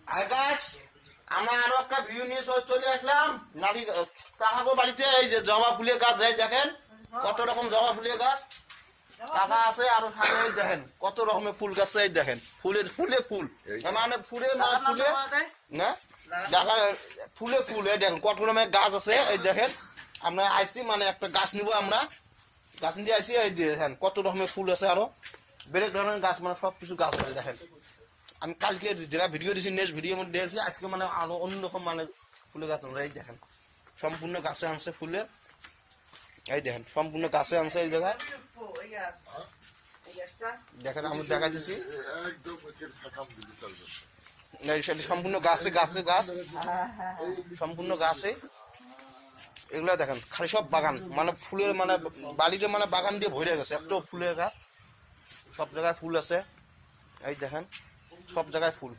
আর গাছ আমরা আরো একটা ভিউ নিয়ে চলে আসলাম নারী কাকাগো বাড়িতে। এই যে জবা ফুলের গাছ দেখেন কত রকম জবা ফুলের গাছ কাকা আছে, আরো সামনে দেখেন কত রকমের ফুল গাছ। এই দেখেন ফুলের ফুলে ফুল, মানে ফুলে মানে ফুলে না দেখা ফুলে ফুল। এই দেখেন কত রকমের গাছ আছে। এই দেখেন আমরা আইসি মানে একটা গাছ নিব, আমরা গাছ নিয়ে আইসি। এই দেখেন কত রকমের ফুল আছে, আরো বেরেক ধরনের গাছ, মানে সবকিছু গাছ আছে। দেখেন আমি কালকে যেটা ভিডিও দিয়েছি নেক্সট ভিডিওর মধ্যে দিয়েছি, আজকে মানে আরো অন্যরকম মানে ফুলের গাছ আছে। এই দেখেন সম্পূর্ণ গাছে আনছে ফুলের। এই দেখেন সম্পূর্ণ গাছে আনছে এই জায়গায়। দেখেন আমি দেখাইতেছি সম্পূর্ণ গাছে গাছে গাছ, সম্পূর্ণ গাছে এগুলো দেখেন খালি সব বাগান, মানে ফুলের মানে বাড়িতে মানে বাগান দিয়ে ভরে গেছে, এত ফুলের গাছ, সব জায়গায় ফুল আছে। এই দেখেন সব জায়গায় ফুল।